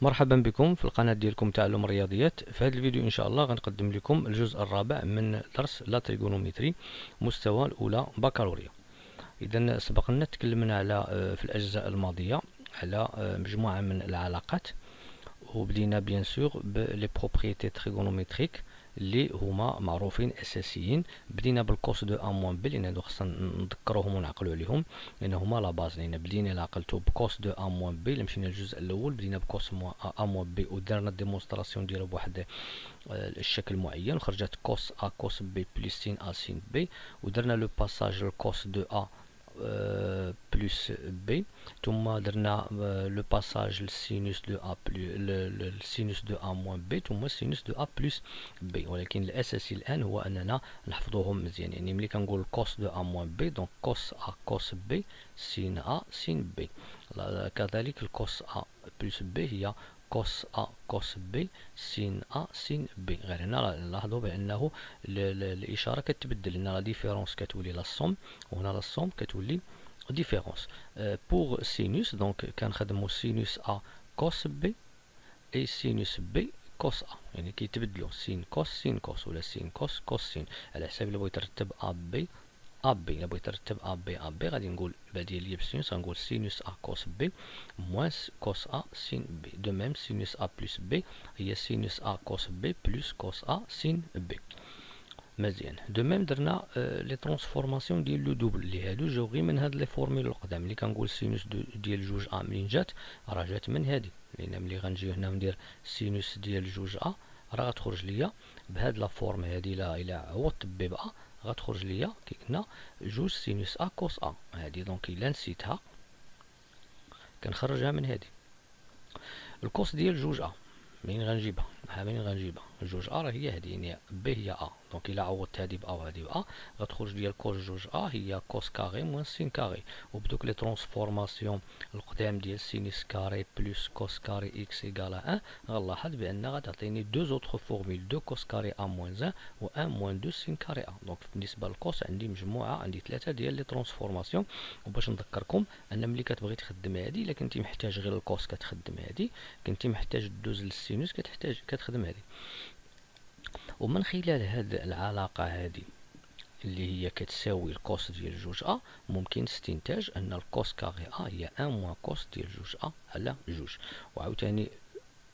مرحبا بكم في القناة ديالكم تعلم الرياضيات. في هذا الفيديو ان شاء الله غنقدم لكم الجزء الرابع من درس لا تريغونومتري مستوى الاولى بكالوريا. اذا سبق لنا تكلمنا على في الاجزاء الماضيه على مجموعه من العلاقات، وبدينا بيان سور بلي بروبريتي تريغونومتريك اللي هما معروفين اساسيين. بدينا بالكوس دو ا موان بي لان هادو خصنا نذكروهم ونعقلوا عليهم لان هما لا باز. لان بدينا الا عقلتو بكوس دو ا موان بي الا مشينا للجزء الاول بدينا بكوس ا موان بي ودرنا ديمونستراسيون ديالو بواحد الشكل معين وخرجت كوس ا كوس بي بلس سين ا سين بي، ودرنا لو باساج الكوس دو ا بلس بي، ثم درنا لو باساج للسينوس دو ا السينوس دو ا موان بي، ثم السينوس دو ا بلس بي. ولكن الاساسي الان هو اننا نحفظوهم مزيان. يعني ملي كنقول كوس دو ا موان بي دونك كوس ا كوس بي سين ا سين بي. كذلك الكوس ا بلس بي هي كوس ا كوس بي سين ا سين بي. غير هنا لاحظوا بانه الاشاره كتبدل، هنا لا ديفيرونس كتولي لا سوم وهنا لا سوم كتولي ديفيرونس. بور سينوس دونك كنخدموا سينوس ا كوس بي اي سينوس بي كوس ا، يعني كيتبدلوا سين كوس ولا سين كوس كوس سين على حساب الا بغيت ترتب ا بي ا بي. الا بغيت ترتب ا بي ا بي غادي نقول بديل ليا بسينوس، غنقول سينوس ا كوس بي موان كوس ا سين بي. دو ميم سينوس ا بلس بي هي سينوس ا كوس بي بلس كوس ا سين بي. مزيان. دو ميم درنا لي ترانسفورماسيون ديال لو دوبل اللي هادو جاو غير من هاد لي فورميل القدام. ملي كنقول سينوس ديال جوج ا منين جات راه جات من هادي، لان ملي غنجي هنا وندير سينوس ديال جوج ا راه غتخرج ليا بهاد لا فورم هادي. الا عوضت بي ب ا غتخرج ليا كي قلنا جوج سينوس ا كوس ا هادي. دونك الا نسيتها كنخرجها من هادي. الكوس ديال جوج ا منين غنجيبها؟ منين غنجيبها؟ جوج ا راه هي هادي، يعني بي هي ا. دونك الا عوضت هادي ب ا وهادي ب ا غتخرج ديال كوس جوج ا هي كوس كاري موان سين كاري. وبدوك لي ترانسفورماسيون القدام ديال سينوس كاري بلس كوس كاري اكس ايكالا 1 غنلاحظ بان غتعطيني دو زوطخ فورميل، دو كوس كاري ا موان 1 و 1 موان 2 سين كاري ا. دونك بالنسبه للكوس عندي مجموعه، عندي ثلاثه ديال لي ترانسفورماسيون. وباش نذكركم ان ملي كتبغي تخدم هادي الا كنتي محتاج غير الكوس كتخدم هادي، كنتي محتاج دوز للسينوس كتخدم هادي. ومن خلال هاد العلاقه هادي اللي هي كتساوي الكوس ديال جوج ا ممكن استنتاج ان الكوس كاري ا هي 1 موان كوس ديال جوج ا على جوج. وعاوتاني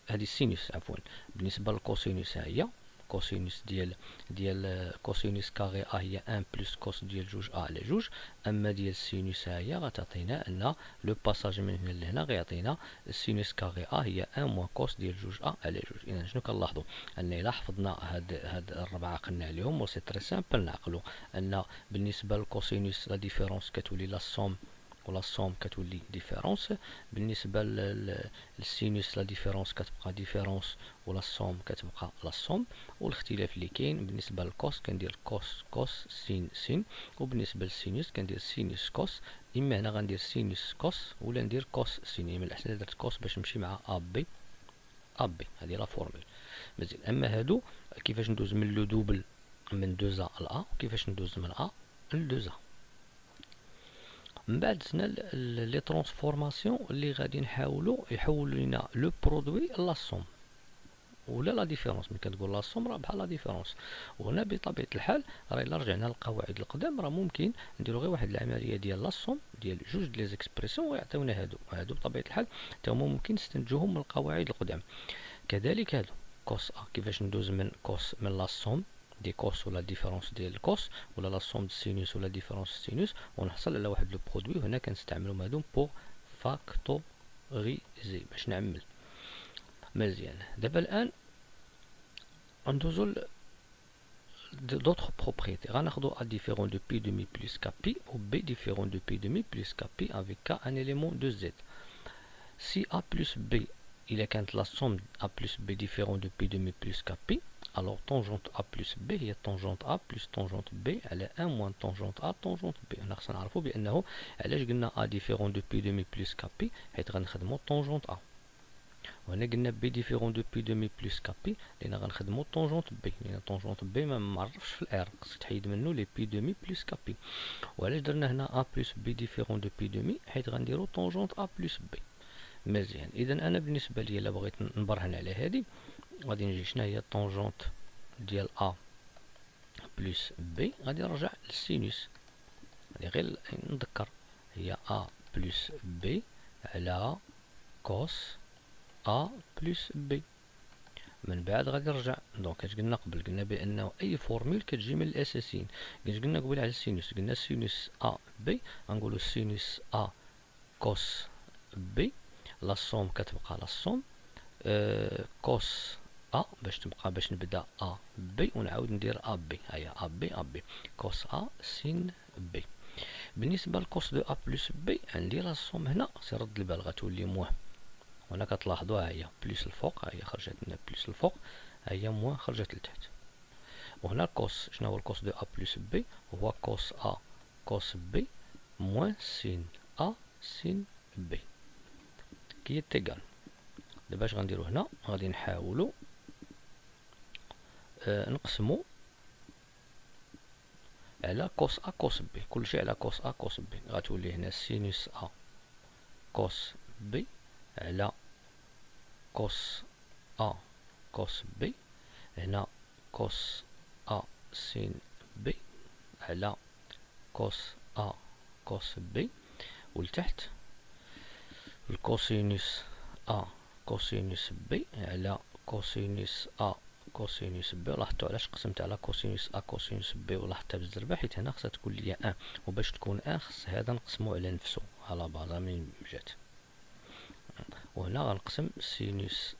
هادي السينوس عفوا بالنسبه للكوسينوس ها هي كوسينوس ديال كوسينوس كاري ا هي 1 بلس كوس ديال جوج ا على جوج. اما ديال السينوس ها هي غتعطينا ان لو باساج من هنا لهنا غيعطينا السينوس كاري ا هي 1 موان كوس ديال جوج ا على جوج. اذا شنو كنلاحظوا؟ ان الا حفظنا هاد الربعه قلنا عليهم سي تري سامبل نعقلوا ان بالنسبه للكوسينوس لا ديفيرونس كتولي لا سوم ولا الصوم كتولي ديفيرونس. بالنسبه للسينوس لا ديفيرونس كتبقى ديفيرونس ولا الصوم كتبقى لا الصوم. والاختلاف اللي كاين بالنسبه للكوس كندير كوس كوس سين سين، وبالنسبه للسينوس كندير سينوس كوس. اما هنا غندير سينوس كوس ولا ندير كوس سين. من الاحسن درت كوس باش نمشي مع ا بي ا بي. هذه لا فورمول مزيان. اما هادو كيفاش ندوز من لو دوبل من 2 ا ل ا وكيفاش ندوز من ا ل 2 ا. من بعد زدنا لي ترانسفورماسيون اللي غادي نحاولوا يحولوا لنا لو برودوي لا سوم ولا لا ديفيرونس. ملي كتقول لا سوم راه بحال لا ديفيرونس. وهنا بطبيعه الحال راه الا رجعنا للقواعد القدام راه ممكن نديروا غير واحد العمليه ديال لا سوم ديال جوج ديال لي زيكسبرسيون ويعطيونا هادو بطبيعه الحال حتى هما ممكن نستنتجوهم من القواعد القدام. كذلك هادو كوس ا كيفاش ندوز من كوس من لا سوم دي كوس ولا ديفيرونس ديال الكوس ولا لا سوم دو سينوس ولا ديفيرونس سينوس ونحصل على واحد لو برودوي. وهنا كنستعملوا هادو بور فاكتوريزي باش نعمل. مزيان. دابا الان ندوزو d'autres propriétés. غناخدو a différent de pi demi plus kp ou b différent de pi demi plus kp avec k un élément de z. Si a plus b il est quand la somme a plus b différent de pi demi plus kp, alors tangente a plus b هي tangente a plus tangente b على 1 moins tangente a tangente b. هنا خصنا نعرفو بأنه علاش قلنا a différent de pi demi plus kp حيت غنخدمو tangente a. وهنا قلنا بي ديفيرون دو بي دومي بلس كابي لان غنخدمو طونجونت بي، لان طونجونت بي ما معرفش في الار خصك تحيد منه لي بي دومي بلس كابي. وعلاش درنا هنا ا بلس بي ديفيرون دو بي دومي حيت غنديرو طونجونت ا بلس بي. مزيان. اذا انا بالنسبه لي الا بغيت نبرهن على هذه غادي نجي شنو هي طونجونت ديال ا بلس بي، غادي نرجع للسينوس، غادي غير نذكر هي ا بلس بي على كوس ا بلس بي. من بعد غادي نرجع دونك اش قلنا قبل، قلنا بانه اي فورمول كتجي من الاساسيين. قلنا قبل على السينوس، قلنا سينوس ا بي غنقولو سينوس ا كوس بي، لا سوم كتبقى لا سوم كوس ا باش تبقى باش نبدا ا بي ونعاود ندير ا بي، هيا ا بي ا بي كوس ا سين بي. بالنسبه لكوس دو ا بلس بي عندي لا سوم هنا سي رد البال غتولي موان، هنا كتلاحظوها هي بلس الفوق، هي خرجت لنا بلس الفوق، هي موان خرجت لتحت. وهنا الكوس شنو هو الكوس دو ا بلس بي؟ هو كوس ا كوس بي موان سين ا سين بي كي تيغال. دابا اش غنديرو هنا؟ غادي نحاولو نقسمو على كوس ا كوس بي، كلشي على كوس ا كوس بي، غتولي هنا سينوس ا كوس بي على كوس ا كوس بي، هنا كوس ا سين بي على كوس ا كوس بي، ولتحت الكوسينوس ا كوسينوس بي على كوسينوس ا كوسينوس بي. لاحظتوا علاش قسمت على كوسينوس ا كوسينوس بي ولاحظتها بالزربه؟ حيت هنا خصها تكون ليا ان، وباش تكون ان خص هذا نقسمو على نفسه على بعضها من جات. وهنا غنقسم سينوس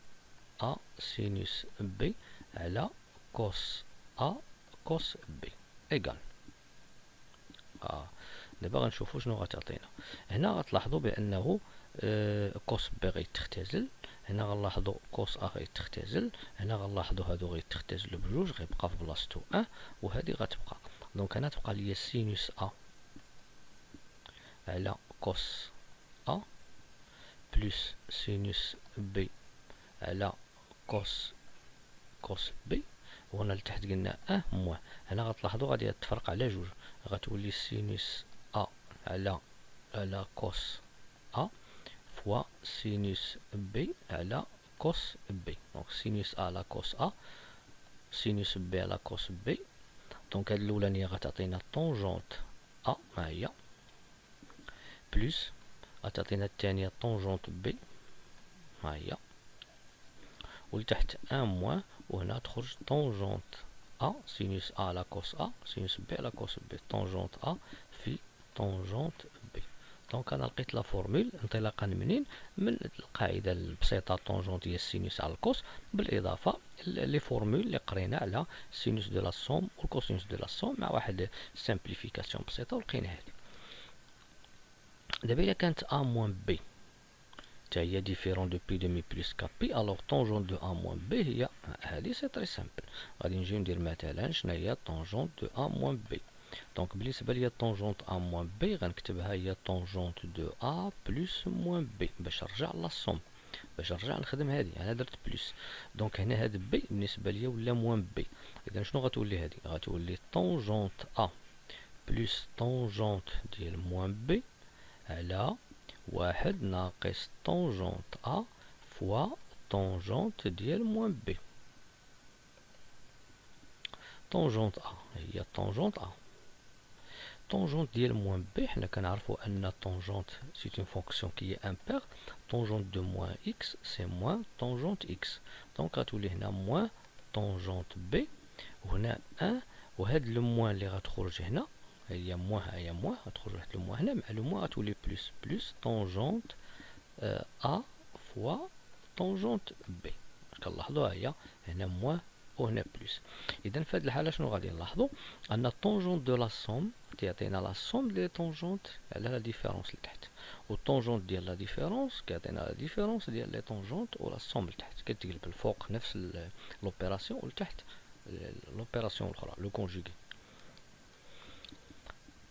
ا سينوس بي على كوس ا كوس بي ايكال. دابا غنشوفو شنو غتعطينا. هنا غتلاحظوا بانه كوس بي غيتختزل، هنا غنلاحظوا كوس ا غيتختزل، هنا غنلاحظوا هادو غيتختزلوا بجوج، غيبقى في بلاصتو ان، وهادي غتبقى. دونك هنا تبقى ليا سينوس ا على كوس ا بلس سينوس بي على كوس بي، وهنا لتحت قلنا ان موان. هنا غتلاحظوا غادي تفرق على جوج، غتولي سينوس ا على كوس ا فوا سينوس بي على كوس بي. دونك سينوس ا على كوس ا سينوس بي على كوس بي. دونك هاد الاولانيه غتعطينا طونجونت ا ها هي بلس غتعطينا الثانيه طونجونت بي ها هي، ولتحت ان موان، وهنا تخرج طونجونت ا سينوس ا على كوس ا سينوس بي على كوس بي، طونجونت ا في طونجونت بي. دونك انا لقيت لا فورمول انطلاقا منين؟ من القاعده البسيطه طونجونت هي السينوس على الكوس، بالاضافه لي فورمول اللي قرينا على سينوس دو لا سوم والكوسينوس دو لا سوم مع واحد سامبليفيكاسيون بسيطه ولقينا هذه. دابا الا كانت ا موان بي حتى هي ديفيرون دو بي دومي بلس كا بي، الوغ طونجونت دو ا موان بي هي هذه. سي تري سامبل، غادي نجي ندير مثلا شنو هي طونجونت دو ا موان بي. دونك بالنسبه ليا طونجونت ا موان بي غنكتبها هي طونجونت دو ا بلس موان بي باش نرجع لا سوم، باش نرجع نخدم هذه. انا درت بلس، دونك هنا هاد بي بالنسبه ليا ولا موان بي. اذا شنو غتولي هذه؟ غتولي طونجونت ا بلس طونجونت ديال موان بي على واحد ناقص طونجونت ا فوا طونجونت ديال موان بي. طونجونت ا هي طونجونت ا، طونجونت ديال موان بي حنا كنعرفوا ان طونجونت سي اون فونكسيون كي هي امبير، طونجونت دو موان اكس سي موان طونجونت اكس. دونك غتولي هنا موان طونجونت بي، وهنا ان، وهاد لو موان اللي غتخرج هنا هي موان، ها هي موان غتخرج واحد لو موان هنا، مع لو موان غتولي بلس بلس طونجونت ا فوا طونجونت بي. كنلاحظوا ها هي هنا موان وهنا بلس. اذا في هذه الحاله شنو غادي نلاحظوا؟ ان الطونجونت دو لا سوم كيعطينا لا سوم ديال لي طونجونت على لا ديفيرونس لتحت، والطونجونت ديال لا ديفيرونس كيعطينا لا ديفيرونس ديال لي طونجونت ولا سوم لتحت، كتقلب الفوق نفس لوبيراسيون ولتحت لوبيراسيون الاخرى لو كونجوغي.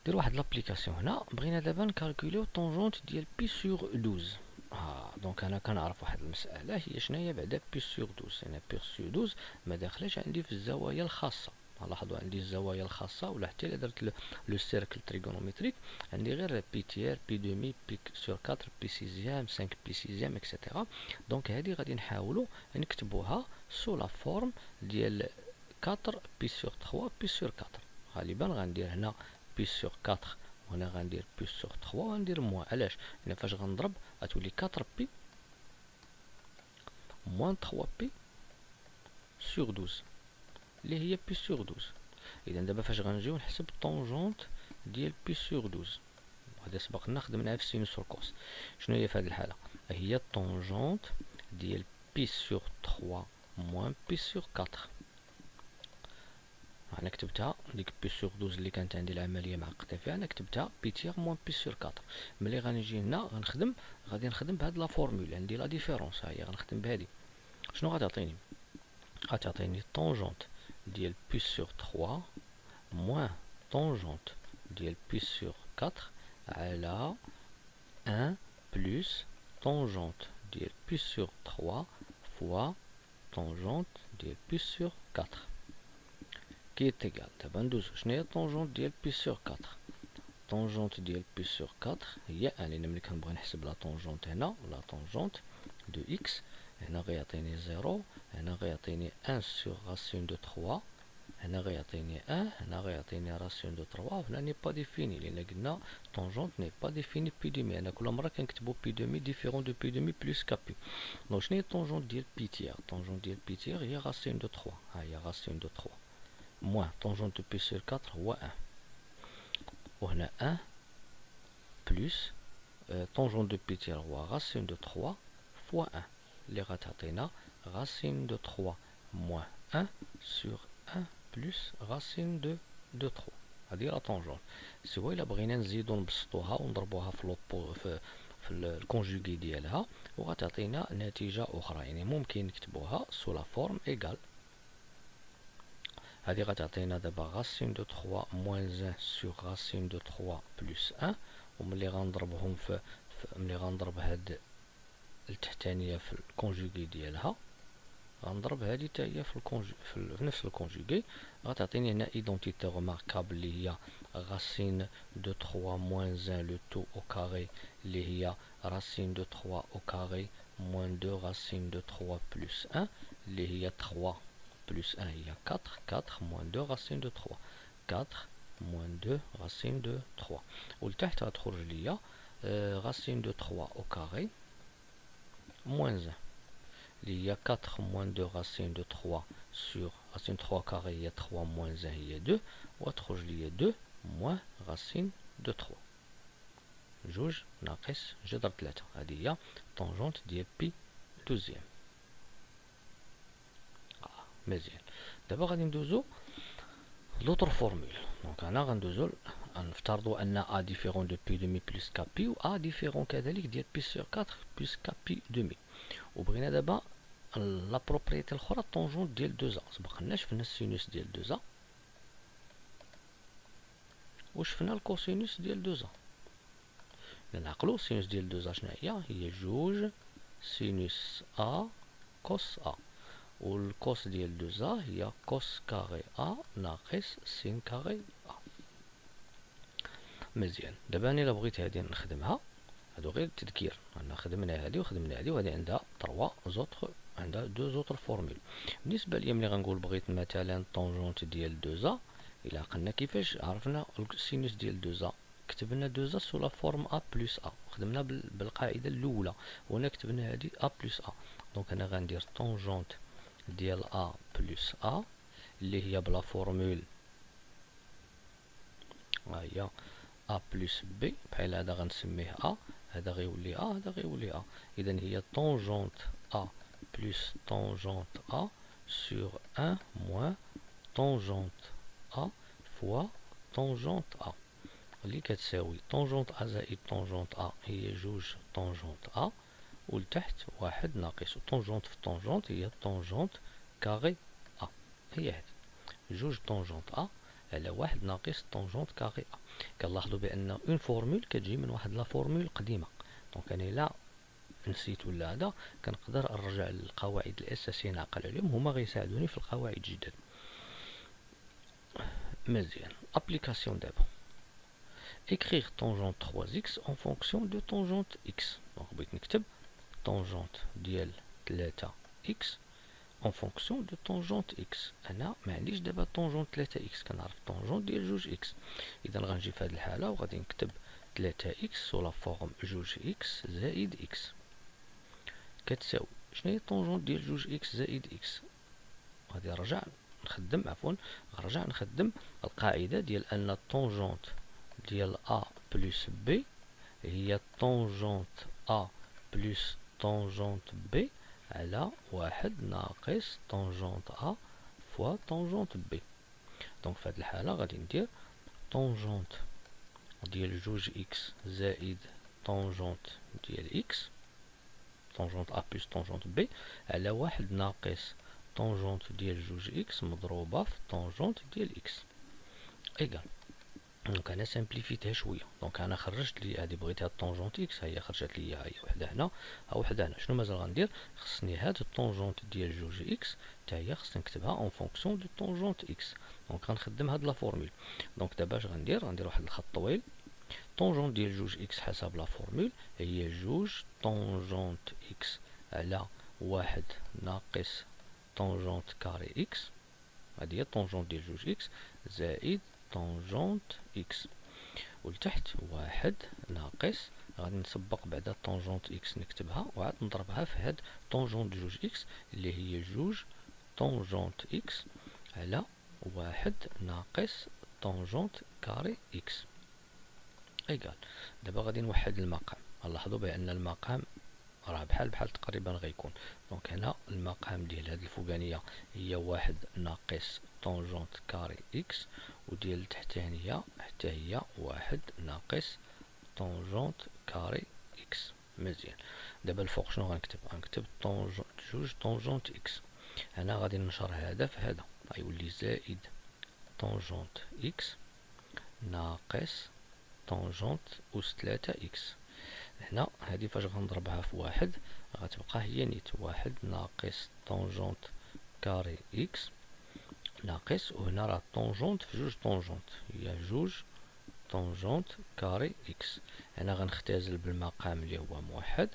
دير واحد لابليكاسيون هنا، بغينا دابا نكالكوليو طونجونت ديال بي سور 12. دونك انا كنعرف واحد المساله هي شنو هي بعدا بي سور 12. انا بي سور 12 ما داخلاش عندي في الزوايا الخاصه، لاحظوا عندي الزوايا الخاصة ولا حتى إلا درت لو سيركل تريغونومتريك عندي غير بي تيير بي دومي بي سور 4 بي سيزيام 5 بي سيزيام اكسيتيرا. دونك هادي غادي نحاولو نكتبوها سو لا فورم ديال 4 بي سور 3 بي سور 4. غالبا غندير هنا بي سور 4 وهنا غندير بي سور 3 وغندير موان. علاش؟ لأن فاش غنضرب غتولي 4 بي موان 3 بي سور 12 اللي هي بي سور 12. اذا دابا فاش غنجيو نحسب طونجونت ديال بي سور 12 وهذا سبقنا خدمناها في السينوس والكوس. شنو هي في هذه الحاله؟ هي طونجونت ديال بي سور 3 موان بي سور 4. انا كتبتها ديك بي سور 12 اللي كانت عندي العمليه معقده فيها، انا كتبتها بي تيير موان بي سور 4. ملي غنجي هنا غادي نخدم بهاد لا فورمول، عندي لا ديفيرونس ها هي غنخدم بهادي. شنو غتعطيني؟ غتعطيني طونجونت ديال بي سور 3 موان طونجونت ديال بي سور 4 على 1 بلس طونجونت ديال بي سور 3 فوا طونجونت ديال بي سور 4 كي تيغال. دابا ندوزو شنو هي طونجونت ديال بي سور 4؟ طونجونت ديال بي سور 4 هي لأن ملي كنبغي نحسب لا طونجونت هنا لا طونجونت دو اكس هنا غيعطيني 0، هنا غيعطيني 1 سور راسيون دو 3، هنا غيعطيني 1، هنا غيعطيني راسيون دو 3 وهنا ني با ديفيني لأن قلنا طونجونت ني با ديفيني بي دومي. أنا كل مرة كنكتبو بي دومي ديفيرون دو بي دومي بلس كابي. دونك شنو هي طونجونت ديال بي تيير؟ طونجونت ديال بي تيير هي راسيون دو 3، ها هي راسيون دو 3 موان طونجونت دو بي سور 4 هو 1 وهنا 1 بلس طونجونت دو بي تيير هو راسيون دو 3 فوا 1 اللي غتعطينا racine de 3 moins 1 sur 1 plus racine de 3. هذه لا طونجونت. سوا إلا بغينا نزيدو نبسطوها ونضربوها في لوبو في الكونجوغي ديالها وغتعطينا نتيجة أخرى. يعني ممكن نكتبوها سو لا فورم إيكال. هذه غتعطينا دابا racine de 3 moins 1 sur racine de 3 plus 1. وملي غنضربهم ملي غنضرب هاد التحتانية في الكونجوغي ديالها غنضرب هادي حتى هي في نفس الكونجوغي غتعطيني هنا ايدونتيتي روماركابل اللي هي راسين دو 3 موان 1 لو تو او كاري اللي هي راسين دو 3 او كاري موان 2 راسين دو 3 بلس 1 اللي هي 3 بلس 1 هي 4 4 موان 2 راسين دو 3 4 موان 2 راسين دو 3. ولتحت غتخرج ليا راسين دو 3 او كاري moins 1 اللي هي 4 moins 2 racine de 3 sur racine 3 carré هي 3 moins 1 هي 2 وتخرج لي 2 moins racine de 3 جوج ناقص جذر 3. هذه هي طونجونت ديال بي دوزيام. مزيان. دابا غادي ندوزو لوطر فورمول. دونك هنا غندوزو نفترضوا ان ا ديفيرون دو بي دومي بلس كا بي و ا ديفيرون كذلك ديال بي سور 4 بلس كا بي دومي. وبغينا دابا لا بروبريتي الاخرى طونجونت ديال 2 ا. سبقنا شفنا السينوس ديال 2 ا وشفنا الكوسينوس ديال 2 ا. نعقلوا السينوس ديال 2 ا شنو هي جوج سينوس ا كوس ا والكوس ديال 2 ا هي كوس كاري ا ناقص سين كاري ا. مزيان. دابا انا الا بغيت هادي نخدمها هادو غير التذكير انا خدمنا هادي وخدمنا هادي وهادي عندها 3 زوطر عندها 2 زوطر فورمول. بالنسبه ليا ملي غنقول بغيت مثلا طونجونت ديال 2 ا الا عقلنا كيفاش عرفنا السينوس ديال 2 ا كتبنا 2 ا سو لا فورم ا بلس ا خدمنا بالقاعده الاولى وهنا كتبنا هادي ا بلس ا. دونك انا غندير طونجونت ديال ا بلس ا اللي هي بلا فورمول ها هي ا بلس بي بحال هذا غنسميه ا هذا غيولي ا هذا غيولي ا. اذا هي طونجونت ا بلس طونجونت ا سور 1 موان طونجونت ا فوا طونجونت ا اللي كتساوي طونجونت ا زائد طونجونت ا هي جوج طونجونت ا ولتحت واحد ناقص طونجونت في طونجونت هي طونجونت كاري ا هي هذه جوج طونجونت ا على واحد ناقص طونجونت كاري ا. كنلاحظوا بان اون فورمول كتجي من واحد لا فورمول قديمه. دونك انا الا نسيت ولا هذا كنقدر نرجع للقواعد الاساسيه نعقل عليهم هما غيساعدوني في القواعد الجدد. مزيان. ابليكاسيون دابا écrire tangente 3x en fonction de tangente x. دونك بغيت نكتب tangente ديال 3x en fonction de tangente x. انا ما عنديش دابا tangente 3x، كنعرف tangente ديال جوج x. اذا غنجي في هذه الحاله وغادي نكتب 3x سو لا فورم جوج x زائد x كتساوي شنو هي tangente ديال جوج x زائد x. غادي نرجع نخدم القاعده ديال ان tangente ديال A plus B هي tangente A plus tangente B على واحد ناقص tangente A فوا tangente B. دونك في هذه الحالة غادي ندير tangente ديال جوج x زائد tangente ديال x tangente A plus tangente B على واحد ناقص tangente ديال جوج x مضروبة في tangente ديال x إيكال. دونك انا سامبليفيتها شويه. دونك انا خرجت لي هادي بغيتها طونجونت اكس، ها هي خرجت لي ها هي وحده هنا ها وحده هنا. شنو مازال غندير؟ خصني هاد الطونجونت ديال جوج اكس حتى هي خصني نكتبها اون فونكسيون دو طونجونت اكس. دونك غنخدم هاد لا فورمول. دونك دابا اش غندير واحد الخط طويل. طونجونت ديال جوج اكس حسب لا فورمول هي جوج طونجونت اكس على واحد ناقص طونجونت كاري اكس، هادي هي طونجونت ديال جوج اكس زائد طونجونت اكس، ولتحت واحد ناقص غادي نسبق بعدا طونجونت اكس نكتبها وعاد نضربها في هاد طونجونت جوج اكس اللي هي جوج طونجونت اكس على واحد ناقص طونجونت كاري اكس ايكال. دابا غادي نوحد المقام. نلاحظوا بان المقام راه بحال تقريبا غيكون. دونك هنا المقام ديال هاد الفوقانيه هي واحد ناقص طونجونت كاري اكس، وديال التحتانيه حتى هي واحد ناقص طونجونت كاري اكس. مزيان. دابا الفوق شنو غنكتب طونجونت جوج طونجونت اكس. هنا غادي ننشر هذا في هذا غيولي زائد طونجونت اكس ناقص طونجونت أس 3 اكس. هنا هادي فاش غنضربها في واحد غتبقى هي نيت واحد ناقص طونجونت كاري اكس ناقص، وهنا راه طونجونت في جوج طونجونت هي جوج طونجونت كاري اكس. هنا غنختزل بالمقام اللي هو موحد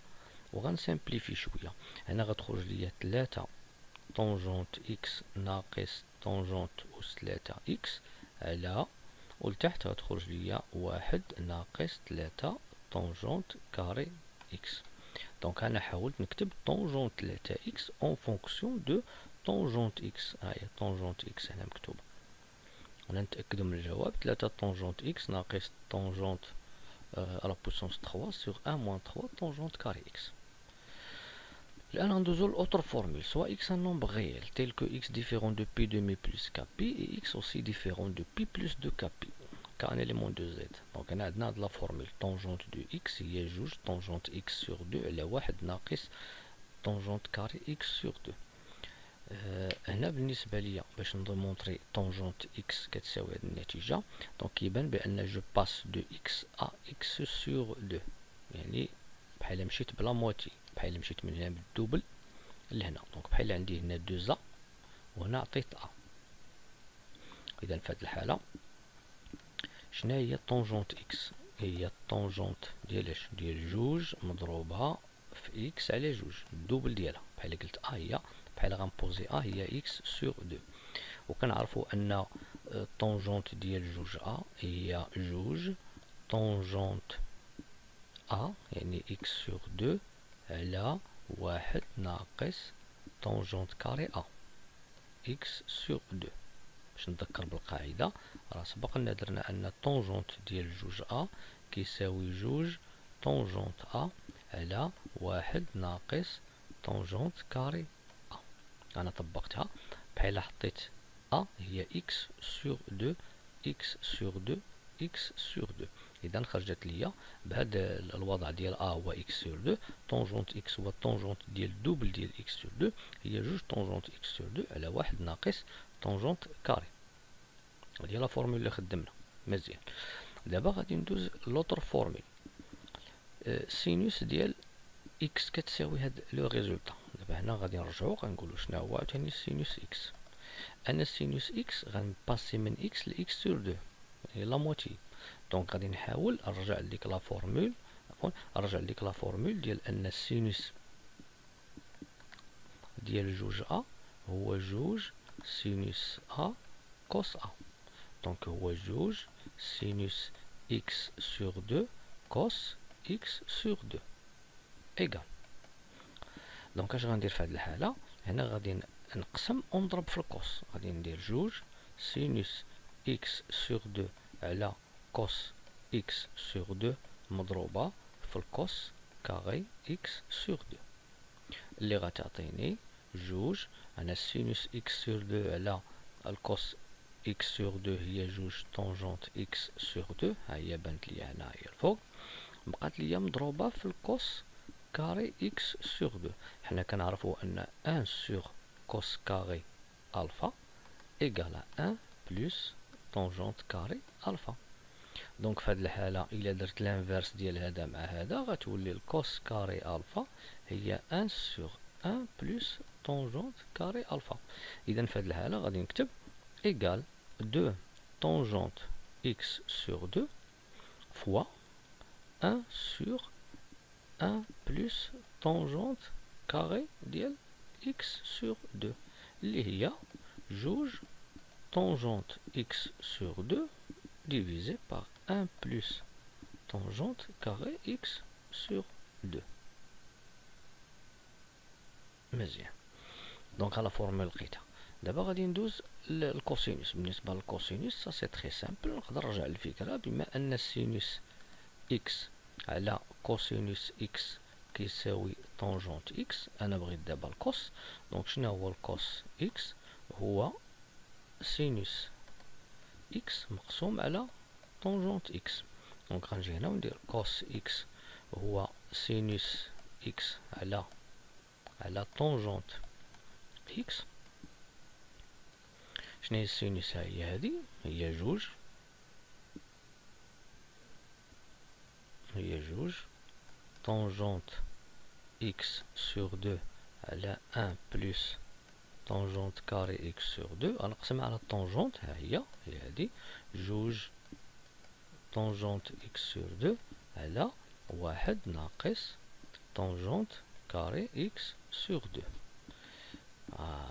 وغنسامبليفي شويه. هنا غتخرج ليا 3 طونجونت اكس ناقص طونجونت أس 3 اكس على، ولتحت غتخرج ليا واحد ناقص 3 طونجونت كاري اكس. دونك انا حاولت نكتب طونجونت 3 اكس اون فونكسيون دو طونجونت اكس. ها هي طونجونت اكس هنا مكتوبه. انا نتاكدوا من الجواب 3 طونجونت اكس ناقص طونجونت على بويسونس 3 سور 1 موان 3 طونجونت كاري اكس. الان غندوزو لاوتر فورمول. سوا اكس ان نومبر ريال تيل كو اكس ديفيرون دو بي دو مي بلس كا بي اي اكس اوسي ديفيرون دو بي بلس دو كا بي كان élément de z. دونك هنا عندنا هاد لا فورمول طونجونت دو اكس هي جوج طونجونت اكس سور 2 على واحد ناقص طونجونت كاري اكس سور 2. هنا بالنسبه ليا باش ندمونطري طونجونت اكس كتساوي هاد النتيجه. دونك كيبان بان جو باس دو اكس ا اكس سور 2، يعني بحال مشيت بلا موتي، بحال مشيت من هنا بالدوبل لهنا. دونك بحال عندي هنا 2 ا وهنا عطيت ا. اذا في هاد الحاله شنو هي طونجونت اكس؟ هي الطونجونت ديال ديال جوج مضروبه في اكس على جوج، الدوبل ديالها بحال قلت ا هي بحال غنبوزي ا هي اكس سور 2. وكنعرفوا ان طونجونت ديال جوج ا هي جوج طونجونت ا يعني اكس سور 2 على واحد ناقص طونجونت كاري ا اكس سور 2. باش نذكر بالقاعده راه سبق لنا درنا ان طونجونت ديال جوج ا كيساوي جوج طونجونت ا على واحد ناقص طونجونت كاري ا. انا طبقتها بحال حطيت ا هي اكس سور 2 اكس سور 2 اكس سور 2. اذا خرجت ليا بهذا الوضع ديال ا هو اكس سور 2، طونجونت اكس هو طونجونت ديال دوبل ديال اكس سور 2 هي جوج طونجونت اكس سور 2 على واحد ناقص طونجونت كاري. هادي لا فورمول اللي خدمنا. مزيان. دابا غادي ندوز لوطر فورمول. سينوس ديال اكس كتساوي هاد لو ريزولطا. دابا هنا غادي نرجعو غنقولو شنو هو عاوتاني سينوس اكس. أن سينوس إكس غنباسي من إكس لإكس سور دو، هي لا موتي. دونك غادي نحاول نرجع لديك لا فورمول، نرجع لديك لا فورمول ديال أن السينوس ديال جوج أ هو جوج سينوس أ كوس أ. دونك هو جوج سينوس إكس سور دو كوس إكس سور دو إيكال. دونك اش غندير في هاد الحالة؟ هنا غادي نقسم ونضرب في الكوس، غادي ندير جوج سينوس إكس سور دو على كوس إكس سور دو مضروبة في الكوس كاغي إكس سور دو، اللي غتعطيني جوج. أنا سينوس إكس سور دو على الكوس إكس سور دو هي جوج طونجونت إكس سور دو، ها هي بانت ليا هنايا الفوق، بقات ليا مضروبة في الكوس كاري إكس سور دو. حنا كنعرفو أن أن سور كوس كاري ألفا إيكال أن بلوس طونجونت كاري ألفا. دونك في هاد الحالة إلا درت لانفيرس ديال هذا مع هذا غتولي الكوس كاري ألفا هي أن سور أن بلوس طونجونت كاري ألفا. إذا في هاد الحالة غادي نكتب إيكال دو طونجونت إكس سور دو فوا أن سور أن بلوس طونجونت كاري ديال إكس سور دو، اللي هي جوج طونجونت إكس سور دو divisé par 1 plus tangente carré x sur 2. مزيان. دونك على فورمول لقيتها. دابا غادي ندوز للكوسينوس. بالنسبة للكوسينوس سا سي تري سامبل، نقدر نرجع للفكرة بما أن السينوس إكس على كوسينوس إكس كيساوي طونجونت إكس. أنا بغيت دابا الكوس، دونك شنو هو الكوس إكس؟ هو سينوس إكس مقسوم على طونجونت إكس. دونك غنجي هنا وندير كوس إكس هو سينوس إكس على طونجونت إكس. شنو هي السينوس؟ هي هادي، هي جوج طونجونت إكس سور دو على أن بلوس طونجونت كاري إكس سور دو. غنقسمها على الطونجونت، ها هي هادي جوج طونجونت إكس سور دو على واحد ناقص طونجونت كاري إكس سور دو.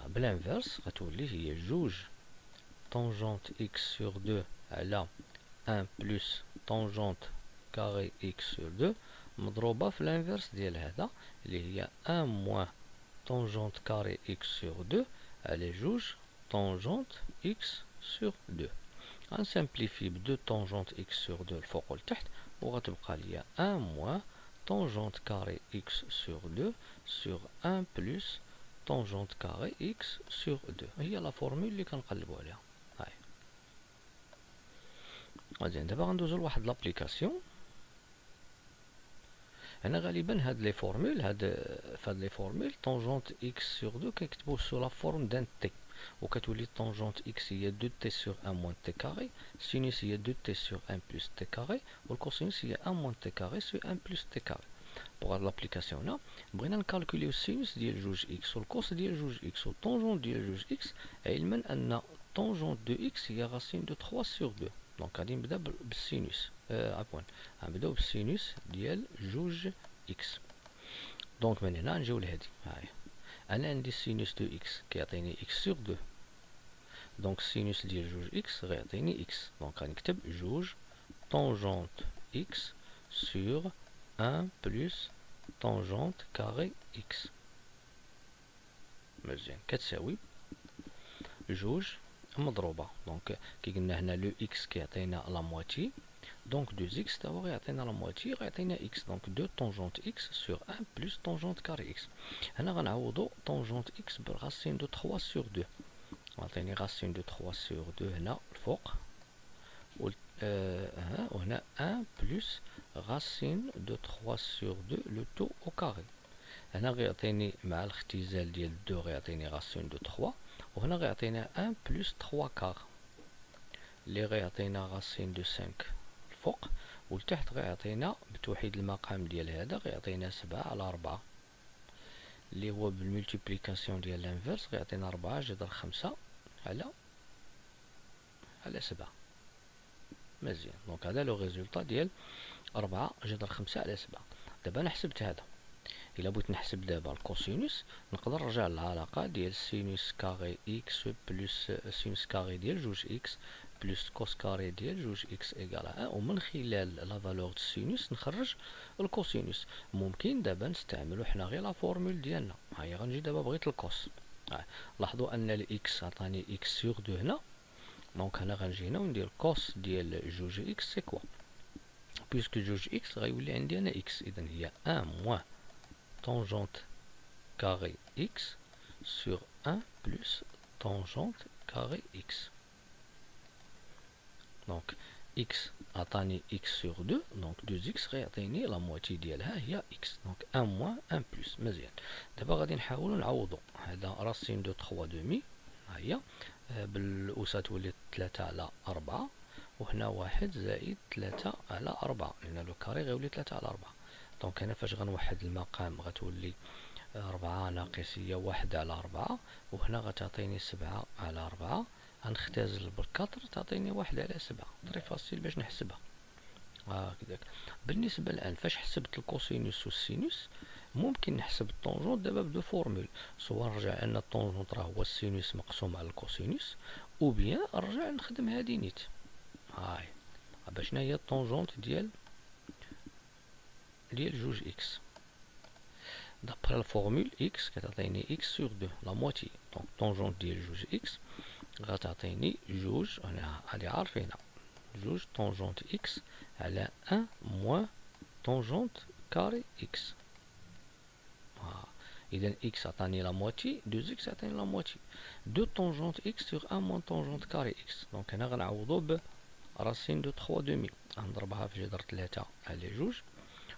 بالانفيرس غتولي هي جوج طونجونت إكس سور دو على أن بلوس طونجونت كاري إكس سور دو مضروبة في الانفيرس ديال هذا اللي هي أن موان طونجونت كاري إكس سور دو على جوج طونجونت إكس سور دو. غنسامبليفي بدو طونجونت إكس سور دو الفوق والتحت، وغتبقى ليا أن موان طونجونت كاري إكس سور دو سور أن بلوس طونجونت كاري إكس سور دو. هي لا فورمول اللي كنقلبو عليها. هاي مزيان. دابا غندوزو لواحد لابليكاسيون. هنا غالبا هاد لي فورمول فهاد لي فورمول طونجونت إكس سور دو كيكتبوه سو لا فورم دان تي، وكتولي طونجونت إكس هي 2 تي سور 1 موان تي كاري، سينوس هي 2 تي سور 1 بلس تي كاري، والكوسينوس هي 1 موان تي كاري سور 1 بلس تي كاري. بوغ هاد لابليكاسيون هنا بغينا نكالكوليو السينوس ديال جوج إكس والكوس ديال جوج إكس والطونجونت ديال جوج إكس، علما أن طونجونت دو إكس هي راسين دو 3 سور 2. دونك غادي نبدا بالسينوس، عفوا غنبداو بالسينوس ديال جوج إكس. دونك من هنا نجيو لهادي، هاهي أنا عندي سينوس دو إكس كيعطيني إكس سور 2. دونك السينوس ديال جوج إكس غيعطيني إكس، دونك غنكتب جوج طونجونت إكس سور 1 بلس طونجونت كاري إكس. مزيان، كتساوي جوج مضروبة. دونك كي قلنا هنا لو إكس كيعطينا لا مواتي، دونك 2 إكس تا هو غيعطينا لا مواتي غيعطينا إكس، دونك 2 طونجونت إكس سور 1 بلس طونجونت كاري إكس. هنا غنعوضو طونجونت إكس براسين دو 3 سور 2، غيعطيني راسين دو 3 سور 2 هنا الفوق، وهنا 1 بلس راسين دو 3 سور 2 لو تو أو كاري. هنا غيعطيني مع الاختزال ديال 2 غيعطيني راسين دو 3، وهنا غيعطينا 1 بلس 3 كار اللي غيعطينا راسين دو 5 الفوق، والتحت غيعطينا بتوحيد المقام ديال هذا غيعطينا 7 على 4 اللي هو بالملتيبليكاسيون ديال لانفيرس غيعطينا 4 جذر 5 على 7. مزيان. دونك هذا لو ريزولطا ديال 4 جذر 5 على 7. دابا انا حسبت هذا. الا بغيت نحسب دابا الكوسينوس نقدر نرجع للعلاقه ديال سينوس كاري اكس بلس سينوس كاري ديال جوج اكس بلس كوس كاري ديال جوج اكس ايكال 1، ومن خلال لا فالور د السينوس نخرج الكوسينوس. ممكن دابا نستعملو حنا غير لا فورمول ديالنا. هيا غنجي دابا بغيت الكوس. لاحظوا ان الاكس عطاني اكس سور 2 هنا، دونك هنا غنجي هنا وندير كوس ديال جوج اكس سي كوا، بيسكو جوج اكس غيولي عندي انا اكس، اذا هي 1 موان tangente carré x sur 1 plus tangente carré x. Donc x عطاني x sur 2، donc 2x غيعطيني لا موتي ديالها هي x، donc 1 moins 1 plus. مزيان. دابا غادي نحاولو نعوضو هذا راسين دو 3 دومي، ها هي بالأسا تولي 3 على 4، وهنا 1 زائد 3 على 4، لأن لو كاري غيولي 3 على 4. دونك هنا فاش غنوحد المقام غتولي 4 ناقص هي 1 على 4، وهنا غتعطيني 7 على 4، غنختزل بالكاتر تعطيني 1 على 7. طري فاسيل باش نحسبها هكذاك. بالنسبة الآن فاش حسبت الكوسينوس والسينوس ممكن نحسب الطونجونت دابا بدو فورمول، سواء نرجع ان الطونجونت راه هو السينوس مقسوم على الكوسينوس، او بيان نرجع نخدم هادي نيت. هاي باش شنو هي الطونجونت ديال جوج اكس. دابخي الفورمول اكس كتعطيني اكس سور 2 لا موتي، دونك طونجونت ديال جوج اكس غتعطيني جوج، هنا هادي عارفينها، جوج طونجونت اكس على 1 موان طونجونت كاري اكس. اذا اكس عطاني لا موتي، 2 اكس عطاني لا موتي، 2 طونجونت اكس سور 1 موان طونجونت كاري اكس. دونك هنا غنعوضو ب راسين دو 3 دومي، غنضربها في جذر 3 على جوج،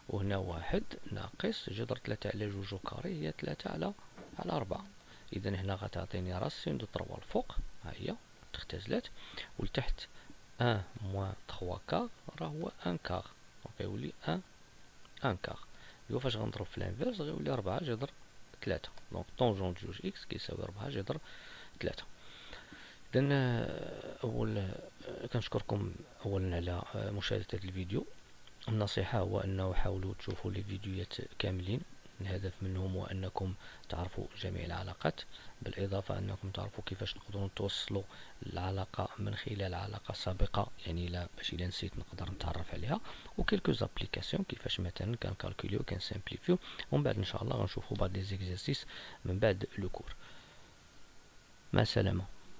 وهنا 1 ناقص جذر 3 على جوج وكاري هي 3 على 4. اذا هنا غتعطيني راسين دو 3 الفوق، ها هي تختزلات، ولتحت 1 موان 3 كار راه هو 1 كار، دونك غيولي 1 كار. ايوا فاش غنضرب في الانفيرس غيولي 4 جذر 3، دونك طونجونت جوج اكس كيساوي 4 جذر 3. اذا كنشكركم اولا على مشاهدة هذا الفيديو. النصيحة هو أنه حاولوا تشوفوا لي فيديوهات كاملين، الهدف منهم هو أنكم تعرفوا جميع العلاقات، بالإضافة أنكم تعرفوا كيفاش تقدروا توصلوا العلاقة من خلال علاقة سابقة، يعني باش إلا نسيت نقدر نتعرف عليها، وكيلكو زابليكاسيون كيفاش مثلا كنكالكوليو كنسامبليفيو، ومن بعد إن شاء الله غنشوفوا بعض لي زيكزارسيس من بعد لو كور. مع السلامة.